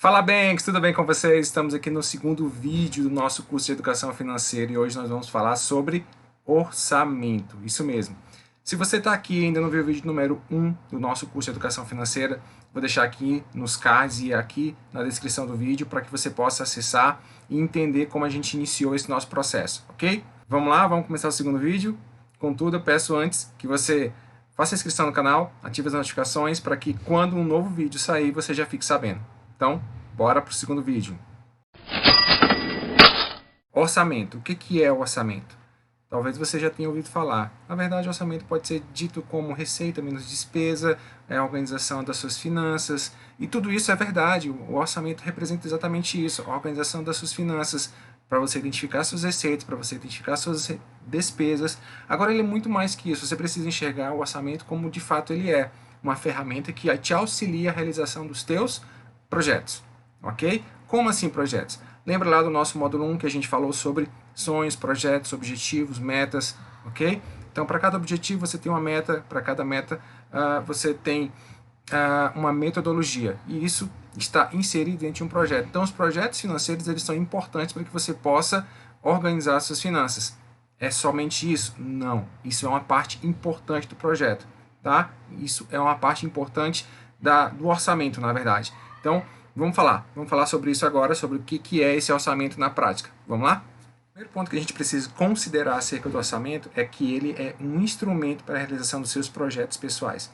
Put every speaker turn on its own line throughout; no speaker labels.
Fala Banks, tudo bem com vocês? Estamos aqui no segundo vídeo do nosso curso de Educação Financeira e hoje nós vamos falar sobre orçamento, isso mesmo. Se você está aqui e ainda não viu o vídeo número 1 do nosso curso de Educação Financeira, vou deixar aqui nos cards e aqui na descrição do vídeo para que você possa acessar e entender como a gente iniciou esse nosso processo, ok? Vamos lá, vamos começar o segundo vídeo. Contudo, eu peço antes que você faça a inscrição no canal, ative as notificações para que quando um novo vídeo sair você já fique sabendo. Então, bora para o segundo vídeo. Orçamento. O que é o orçamento? Talvez você já tenha ouvido falar. Na verdade, orçamento pode ser dito como receita menos despesa, é a organização das suas finanças, e tudo isso é verdade. O orçamento representa exatamente isso, a organização das suas finanças, para você identificar suas receitas, para você identificar suas despesas. Agora, ele é muito mais que isso. Você precisa enxergar o orçamento como de fato ele é, uma ferramenta que te auxilia a realização dos teus projetos, ok? Como assim projetos? Lembra lá do nosso módulo 1 que a gente falou sobre sonhos, projetos, objetivos, metas, ok? Então, para cada objetivo você tem uma meta, para cada meta você tem uma metodologia, e isso está inserido dentro de um projeto. Então, os projetos financeiros eles são importantes para que você possa organizar as suas finanças. É somente isso? Não. Isso é uma parte importante do projeto, tá? Isso é uma parte importante do orçamento, na verdade. Então, vamos falar sobre isso agora, sobre o que é esse orçamento na prática. Vamos lá? O primeiro ponto que a gente precisa considerar acerca do orçamento é que ele é um instrumento para a realização dos seus projetos pessoais.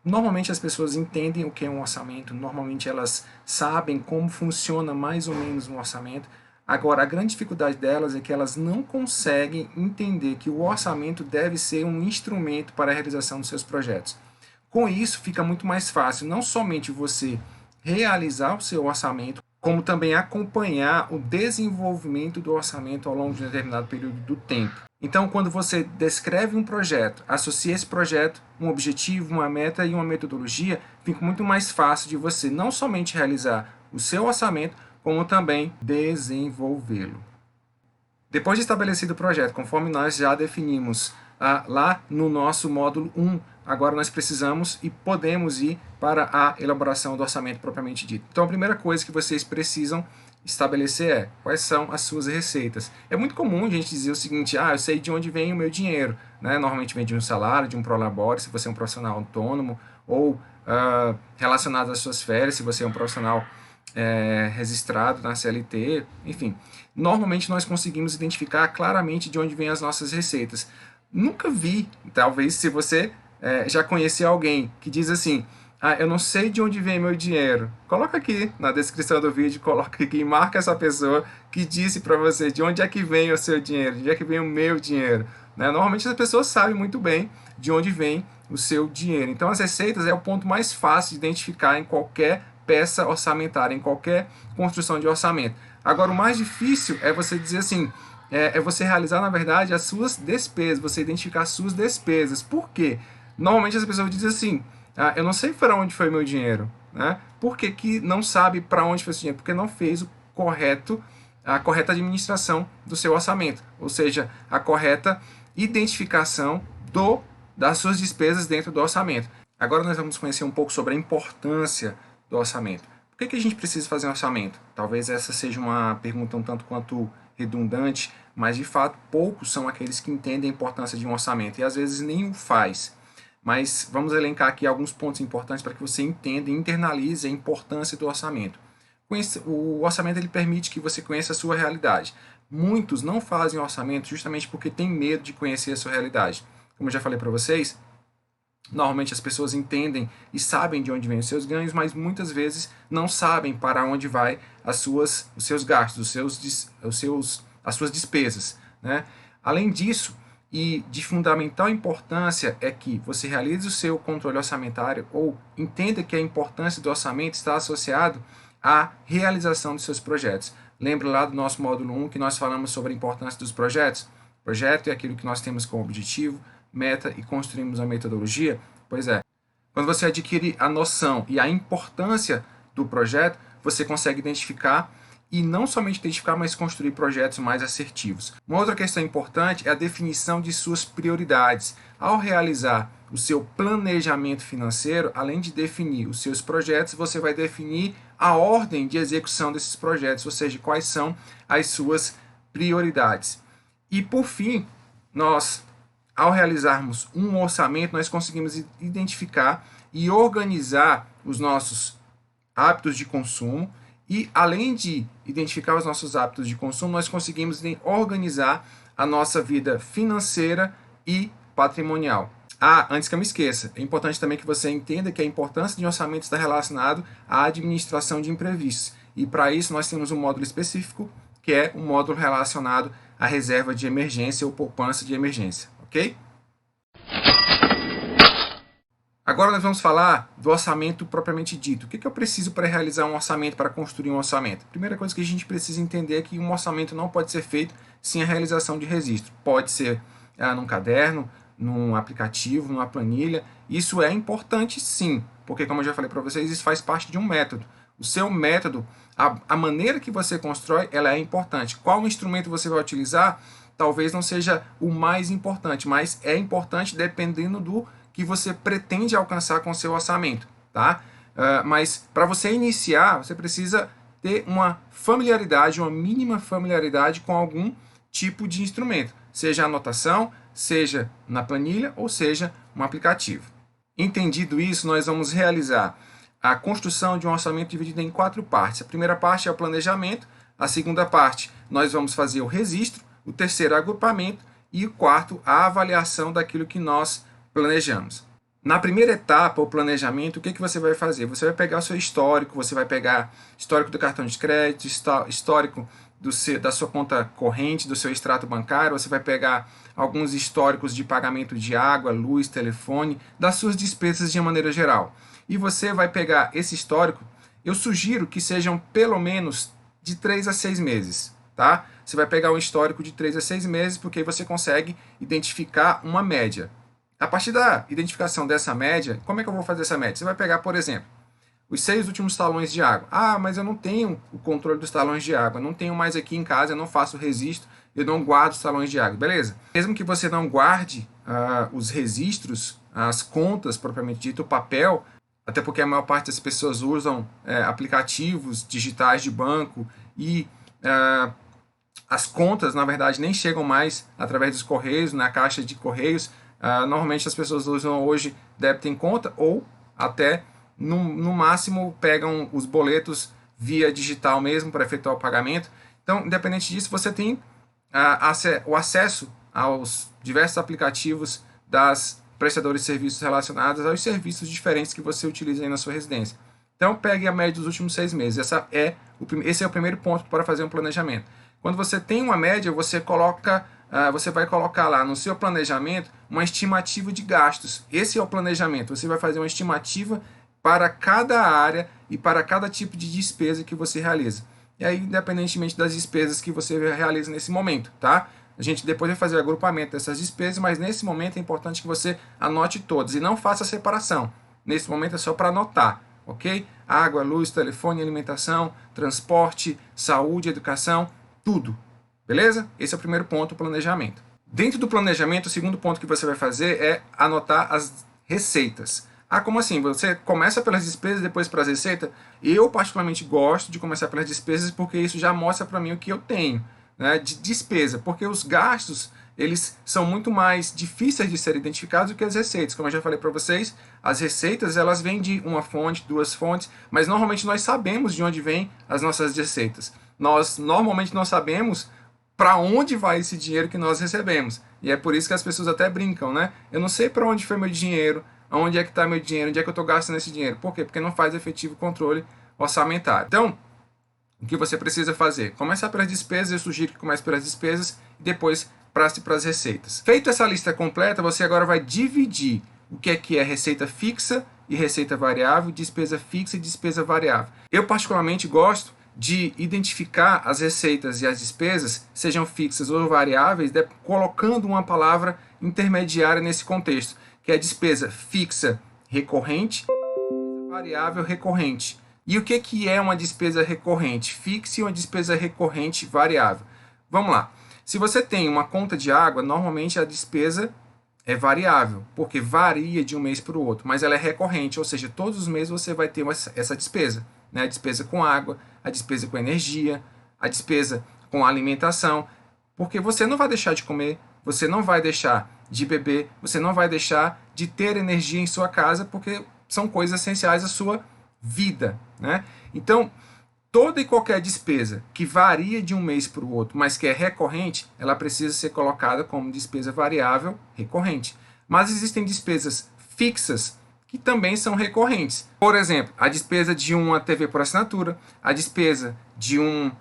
Normalmente as pessoas entendem o que é um orçamento, normalmente elas sabem como funciona mais ou menos um orçamento. Agora, a grande dificuldade delas é que elas não conseguem entender que o orçamento deve ser um instrumento para a realização dos seus projetos. Com isso, fica muito mais fácil não somente você realizar o seu orçamento, como também acompanhar o desenvolvimento do orçamento ao longo de um determinado período do tempo. Então, quando você descreve um projeto, associa esse projeto, um objetivo, uma meta e uma metodologia, fica muito mais fácil de você não somente realizar o seu orçamento, como também desenvolvê-lo. Depois de estabelecido o projeto, conforme nós já definimos lá no nosso módulo 1, agora nós precisamos e podemos ir para a elaboração do orçamento propriamente dito. Então, a primeira coisa que vocês precisam estabelecer é quais são as suas receitas. É muito comum a gente dizer o seguinte: eu sei de onde vem o meu dinheiro, né? Normalmente vem de um salário, de um prolabore, se você é um profissional autônomo, ou relacionado às suas férias, se você é um profissional registrado na CLT, enfim. Normalmente nós conseguimos identificar claramente de onde vêm as nossas receitas. Nunca vi, talvez se você já conhecer alguém que diz assim: eu não sei de onde vem meu dinheiro. Coloca aqui na descrição do vídeo, coloca aqui, marca essa pessoa que disse para você de onde é que vem o seu dinheiro, de onde é que vem o meu dinheiro. Né? Normalmente as pessoas sabem muito bem de onde vem o seu dinheiro. Então as receitas é o ponto mais fácil de identificar em qualquer peça orçamentária, em qualquer construção de orçamento. Agora, o mais difícil é você dizer assim, é você realizar, na verdade, as suas despesas, você identificar as suas despesas. Por quê? Normalmente as pessoas dizem assim: eu não sei para onde foi meu dinheiro. Né? Por que não sabe para onde foi esse dinheiro? Porque não fez a correta administração do seu orçamento, ou seja, a correta identificação das suas despesas dentro do orçamento. Agora nós vamos conhecer um pouco sobre a importância do orçamento. Por que a gente precisa fazer um orçamento? Talvez essa seja uma pergunta um tanto quanto redundante, mas de fato poucos são aqueles que entendem a importância de um orçamento e às vezes nem o faz. Mas vamos elencar aqui alguns pontos importantes para que você entenda e internalize a importância do orçamento. O orçamento ele permite que você conheça a sua realidade. Muitos não fazem orçamento justamente porque têm medo de conhecer a sua realidade. Como eu já falei para vocês, normalmente as pessoas entendem e sabem de onde vêm os seus ganhos, mas muitas vezes não sabem para onde vai os seus gastos, as suas despesas. Né? Além disso, e de fundamental importância é que você realize o seu controle orçamentário ou entenda que a importância do orçamento está associado à realização dos seus projetos. Lembra lá do nosso módulo 1 que nós falamos sobre a importância dos projetos? Projeto é aquilo que nós temos como objetivo, meta e construímos a metodologia. Pois é, quando você adquire a noção e a importância do projeto, você consegue identificar e não somente identificar, mas construir projetos mais assertivos. Uma outra questão importante é a definição de suas prioridades. Ao realizar o seu planejamento financeiro, além de definir os seus projetos, você vai definir a ordem de execução desses projetos, ou seja, quais são as suas prioridades. E por fim, ao realizarmos um orçamento, nós conseguimos identificar e organizar os nossos hábitos de consumo. E além de identificar os nossos hábitos de consumo, nós conseguimos organizar a nossa vida financeira e patrimonial. Antes que eu me esqueça, é importante também que você entenda que a importância de um orçamento está relacionado à administração de imprevistos. E para isso nós temos um módulo específico, que é um módulo relacionado à reserva de emergência ou poupança de emergência, ok? Agora nós vamos falar do orçamento propriamente dito. O que eu preciso para realizar um orçamento, para construir um orçamento? A primeira coisa que a gente precisa entender é que um orçamento não pode ser feito sem a realização de registro. Pode ser num caderno, num aplicativo, numa planilha. Isso é importante sim, porque como eu já falei para vocês, isso faz parte de um método. O seu método, a maneira que você constrói, ela é importante. Qual instrumento você vai utilizar? Talvez não seja o mais importante, mas é importante dependendo do que você pretende alcançar com o seu orçamento, tá? Mas para você iniciar, você precisa ter uma familiaridade, uma mínima familiaridade com algum tipo de instrumento, seja anotação, seja na planilha ou seja um aplicativo. Entendido isso, nós vamos realizar a construção de um orçamento dividido em 4 partes. A primeira parte é o planejamento, a segunda parte nós vamos fazer o registro, o terceiro agrupamento e o quarto a avaliação daquilo que nós planejamos. Na primeira etapa, o planejamento, o que você vai fazer? Você vai pegar o seu histórico, você vai pegar histórico do cartão de crédito, histórico da sua conta corrente, do seu extrato bancário, você vai pegar alguns históricos de pagamento de água, luz, telefone, das suas despesas de uma maneira geral. E você vai pegar esse histórico, eu sugiro que sejam pelo menos de 3 a 6 meses, tá? Você vai pegar um histórico de 3 a 6 meses, porque aí você consegue identificar uma média. A partir da identificação dessa média, como é que eu vou fazer essa média? Você vai pegar, por exemplo, os 6 últimos talões de água. Mas eu não tenho o controle dos talões de água, não tenho mais aqui em casa, eu não faço registro, eu não guardo os talões de água, beleza? Mesmo que você não guarde os registros, as contas propriamente dito, o papel, até porque a maior parte das pessoas usam aplicativos digitais de banco e as contas, na verdade, nem chegam mais através dos correios, na caixa de correios. Normalmente as pessoas usam hoje débito em conta ou até, no máximo, pegam os boletos via digital mesmo para efetuar o pagamento. Então, independente disso, você tem o acesso aos diversos aplicativos das prestadores de serviços relacionados aos serviços diferentes que você utiliza aí na sua residência. Então, pegue a média dos últimos 6 meses. Esse é o primeiro ponto para fazer um planejamento. Quando você tem uma média, você vai colocar lá no seu planejamento uma estimativa de gastos. Esse é o planejamento. Você vai fazer uma estimativa para cada área e para cada tipo de despesa que você realiza. E aí, independentemente das despesas que você realiza nesse momento, tá? A gente depois vai fazer o agrupamento dessas despesas, mas nesse momento é importante que você anote todas e não faça separação. Nesse momento é só para anotar, ok? Água, luz, telefone, alimentação, transporte, saúde, educação, tudo. Beleza? Esse é o primeiro ponto, o planejamento. Dentro do planejamento, o segundo ponto que você vai fazer é anotar as receitas. Como assim? Você começa pelas despesas e depois para as receitas? Eu particularmente gosto de começar pelas despesas porque isso já mostra para mim o que eu tenho, né, de despesa. Porque os gastos, eles são muito mais difíceis de serem identificados do que as receitas. Como eu já falei para vocês, as receitas elas vêm de uma fonte, 2 fontes, mas normalmente nós sabemos de onde vêm as nossas receitas. Nós normalmente não sabemos para onde vai esse dinheiro que nós recebemos. E é por isso que as pessoas até brincam, né? Eu não sei para onde foi meu dinheiro, onde é que está meu dinheiro, onde é que eu estou gastando esse dinheiro. Por quê? Porque não faz efetivo controle orçamentário. Então, o que você precisa fazer? Começar pelas despesas, eu sugiro que comece pelas despesas e depois passe para as receitas. Feito essa lista completa, você agora vai dividir o que é receita fixa e receita variável, despesa fixa e despesa variável. Eu particularmente gosto de identificar as receitas e as despesas, sejam fixas ou variáveis, colocando uma palavra intermediária nesse contexto, que é a despesa fixa recorrente, variável recorrente. E o que é uma despesa recorrente fixa e uma despesa recorrente variável? Vamos lá. Se você tem uma conta de água, normalmente a despesa é variável, porque varia de um mês para o outro, mas ela é recorrente, ou seja, todos os meses você vai ter essa despesa, né? A despesa com água, a despesa com energia, a despesa com alimentação, porque você não vai deixar de comer, você não vai deixar de beber, você não vai deixar de ter energia em sua casa, porque são coisas essenciais à sua vida, né? Então, toda e qualquer despesa que varia de um mês para o outro, mas que é recorrente, ela precisa ser colocada como despesa variável recorrente. Mas existem despesas fixas que também são recorrentes. Por exemplo, a despesa de uma TV por assinatura, a despesa de um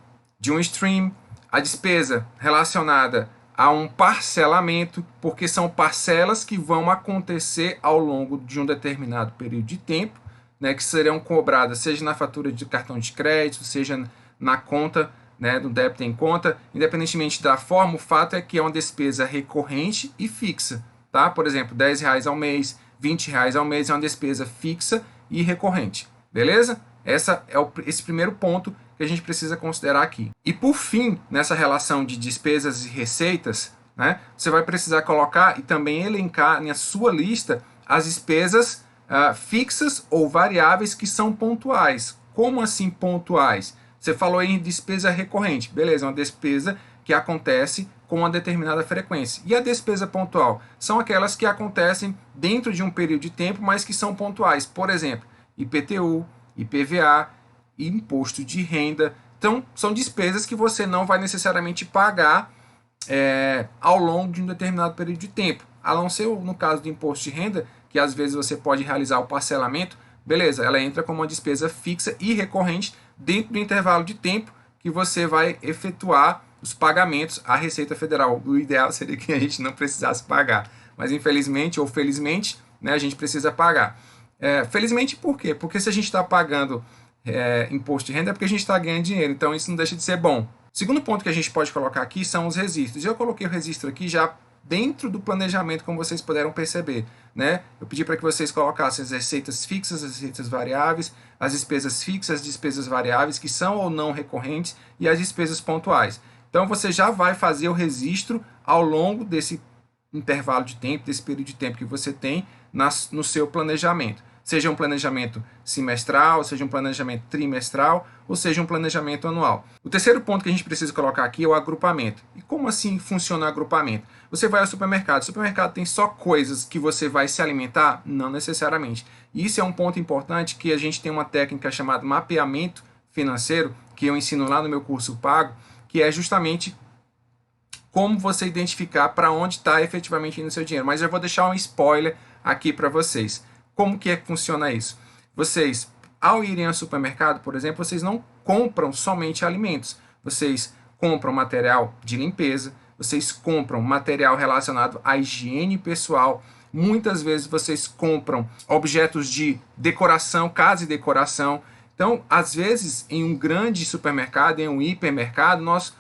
stream, a despesa relacionada a um parcelamento, porque são parcelas que vão acontecer ao longo de um determinado período de tempo, né, que serão cobradas, seja na fatura de cartão de crédito, seja na conta, né, do débito em conta, independentemente da forma, o fato é que é uma despesa recorrente e fixa. Tá? Por exemplo, R$10 ao mês, R$20 ao mês é uma despesa fixa e recorrente. Beleza? Esse primeiro ponto que a gente precisa considerar aqui. E por fim, nessa relação de despesas e receitas, né, você vai precisar colocar e também elencar na sua lista as despesas fixas ou variáveis que são pontuais. Como assim pontuais? Você falou em despesa recorrente. Beleza, é uma despesa que acontece com uma determinada frequência. E a despesa pontual? São aquelas que acontecem dentro de um período de tempo, mas que são pontuais. Por exemplo, IPTU, IPVA, imposto de renda. Então, são despesas que você não vai necessariamente pagar ao longo de um determinado período de tempo. A não ser no caso do imposto de renda, que às vezes você pode realizar o parcelamento, beleza, ela entra como uma despesa fixa e recorrente dentro do intervalo de tempo que você vai efetuar os pagamentos à Receita Federal. O ideal seria que a gente não precisasse pagar, mas infelizmente ou felizmente, né, a gente precisa pagar. Felizmente por quê? Porque se a gente está pagando imposto de renda é porque a gente está ganhando dinheiro, então isso não deixa de ser bom. Segundo ponto que a gente pode colocar aqui são os registros. Eu coloquei o registro aqui já dentro do planejamento, como vocês puderam perceber, né? Eu pedi para que vocês colocassem as receitas fixas, as receitas variáveis, as despesas fixas, as despesas variáveis, que são ou não recorrentes, e as despesas pontuais. Então, você já vai fazer o registro ao longo desse intervalo de tempo, desse período de tempo que você tem no seu planejamento. Seja um planejamento semestral, seja um planejamento trimestral, ou seja um planejamento anual. O terceiro ponto que a gente precisa colocar aqui é o agrupamento. E como assim funciona o agrupamento? Você vai ao supermercado. O supermercado tem só coisas que você vai se alimentar? Não necessariamente. E isso é um ponto importante, que a gente tem uma técnica chamada mapeamento financeiro, que eu ensino lá no meu curso pago, que é justamente como você identificar para onde está efetivamente indo o seu dinheiro. Mas eu vou deixar um spoiler aqui para vocês. Como que funciona isso? Vocês, ao irem ao supermercado, por exemplo, vocês não compram somente alimentos. Vocês compram material de limpeza, vocês compram material relacionado à higiene pessoal. Muitas vezes vocês compram objetos de decoração, casa e decoração. Então, às vezes, em um grande supermercado, em um hipermercado, nós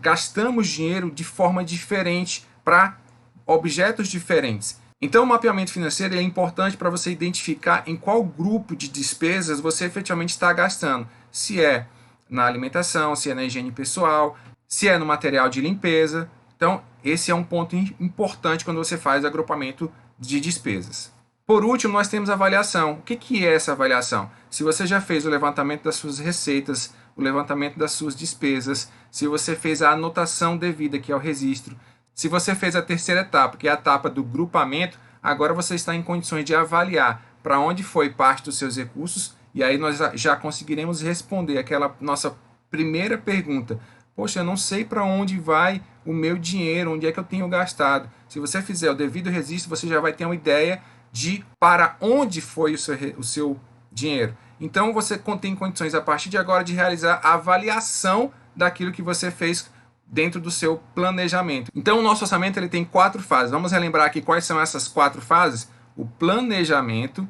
gastamos dinheiro de forma diferente para objetos diferentes. Então, o mapeamento financeiro é importante para você identificar em qual grupo de despesas você efetivamente está gastando. Se é na alimentação, se é na higiene pessoal, se é no material de limpeza. Então, esse é um ponto importante quando você faz agrupamento de despesas. Por último, nós temos a avaliação. O que é essa avaliação? Se você já fez o levantamento das suas receitas, o levantamento das suas despesas, se você fez a anotação devida, que é o registro, se você fez a terceira etapa, que é a etapa do grupamento, agora você está em condições de avaliar para onde foi parte dos seus recursos, e aí nós já conseguiremos responder aquela nossa primeira pergunta. Poxa, eu não sei para onde vai o meu dinheiro, onde é que eu tenho gastado. Se você fizer o devido registro, você já vai ter uma ideia de para onde foi o seu dinheiro. Então você tem condições a partir de agora de realizar a avaliação daquilo que você fez dentro do seu planejamento. Então o nosso orçamento ele tem 4 fases. Vamos relembrar aqui quais são essas 4 fases: o planejamento,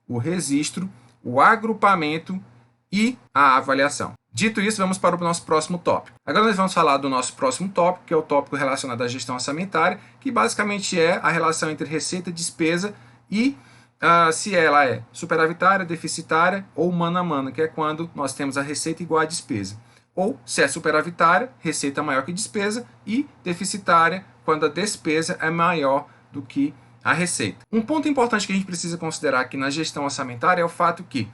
o registro, o agrupamento e a avaliação. Dito isso, vamos para o nosso próximo tópico. Agora nós vamos falar do nosso próximo tópico, que é o tópico relacionado à gestão orçamentária, que basicamente é a relação entre receita, despesa e se ela é superavitária, deficitária ou mano a mano, que é quando nós temos a receita igual à despesa. Ou se é superavitária, receita maior que despesa, e deficitária, quando a despesa é maior do que a receita. Um ponto importante que a gente precisa considerar aqui na gestão orçamentária é o fato que,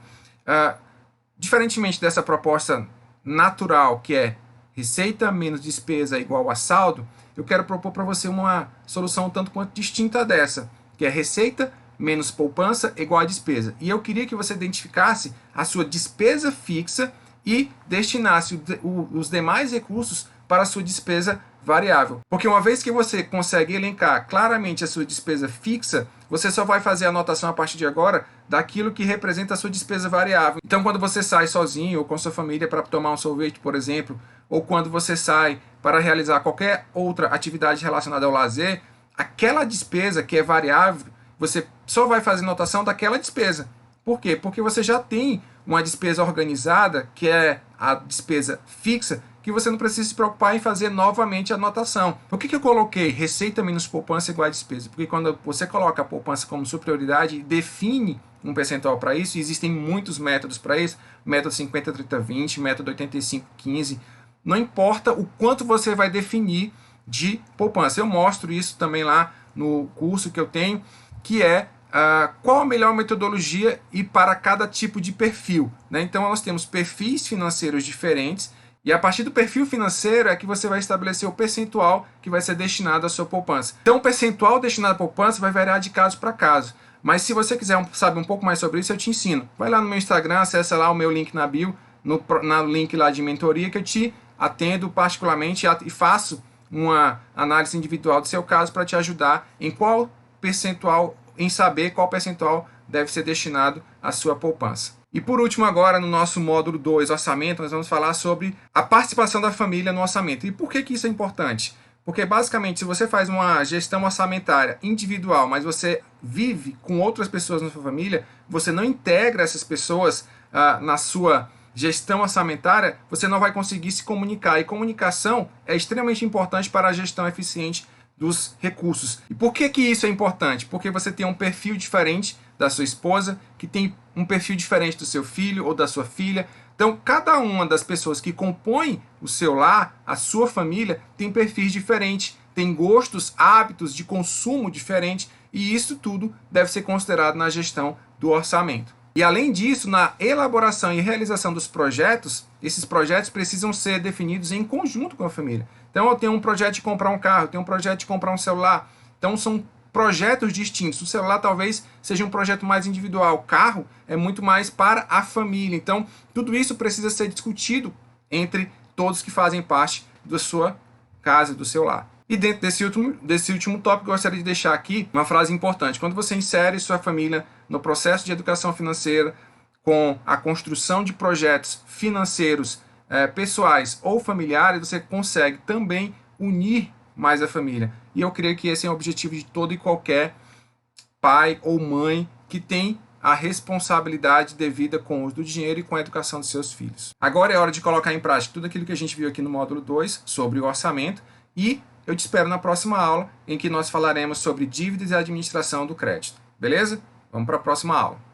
diferentemente dessa proposta natural, que é receita menos despesa igual a saldo, eu quero propor para você uma solução um tanto quanto distinta dessa, que é receita menos poupança igual a despesa. E eu queria que você identificasse a sua despesa fixa e destinasse os demais recursos para a sua despesa variável. Porque uma vez que você consegue elencar claramente a sua despesa fixa, você só vai fazer a anotação a partir de agora daquilo que representa a sua despesa variável. Então, quando você sai sozinho ou com sua família para tomar um sorvete, por exemplo, ou quando você sai para realizar qualquer outra atividade relacionada ao lazer, aquela despesa que é variável, você só vai fazer anotação daquela despesa. Por quê? Porque você já tem uma despesa organizada, que é a despesa fixa, que você não precisa se preocupar em fazer novamente a anotação. Por que eu coloquei receita menos poupança igual a despesa? Porque quando você coloca a poupança como sua prioridade e define um percentual para isso, e existem muitos métodos para isso, método 50-30-20, método 85-15, não importa o quanto você vai definir de poupança. Eu mostro isso também lá no curso que eu tenho, que é qual a melhor metodologia e para cada tipo de perfil, né? Então nós temos perfis financeiros diferentes e a partir do perfil financeiro é que você vai estabelecer o percentual que vai ser destinado à sua poupança. Então o percentual destinado à poupança vai variar de caso para caso. Mas se você quiser saber um pouco mais sobre isso, eu te ensino. Vai lá no meu Instagram, acessa lá o meu link na bio, no link lá de mentoria, que eu te atendo particularmente e faço uma análise individual do seu caso para te ajudar em qual percentual, em saber qual percentual deve ser destinado à sua poupança. E por último agora, no nosso módulo 2, orçamento, nós vamos falar sobre a participação da família no orçamento. E por que isso é importante? Porque basicamente, se você faz uma gestão orçamentária individual, mas você vive com outras pessoas na sua família, você não integra essas pessoas na sua gestão orçamentária, você não vai conseguir se comunicar. E comunicação é extremamente importante para a gestão eficiente dos recursos. E por que isso é importante? Porque você tem um perfil diferente da sua esposa, que tem um perfil diferente do seu filho ou da sua filha. Então, cada uma das pessoas que compõem o seu lar, a sua família, tem perfis diferentes, tem gostos, hábitos de consumo diferentes, e isso tudo deve ser considerado na gestão do orçamento. E além disso, na elaboração e realização dos projetos, esses projetos precisam ser definidos em conjunto com a família. Então eu tenho um projeto de comprar um carro, eu tenho um projeto de comprar um celular. Então são projetos distintos. O celular talvez seja um projeto mais individual, o carro é muito mais para a família. Então tudo isso precisa ser discutido entre todos que fazem parte da sua casa, do seu lar. E dentro desse último tópico, eu gostaria de deixar aqui uma frase importante. Quando você insere sua família no processo de educação financeira, com a construção de projetos financeiros pessoais ou familiares, você consegue também unir mais a família. E eu creio que esse é o objetivo de todo e qualquer pai ou mãe que tem a responsabilidade devida com o uso do dinheiro e com a educação dos seus filhos. Agora é hora de colocar em prática tudo aquilo que a gente viu aqui no módulo 2 sobre o orçamento, e eu te espero na próxima aula, em que nós falaremos sobre dívidas e administração do crédito. Beleza? Vamos para a próxima aula.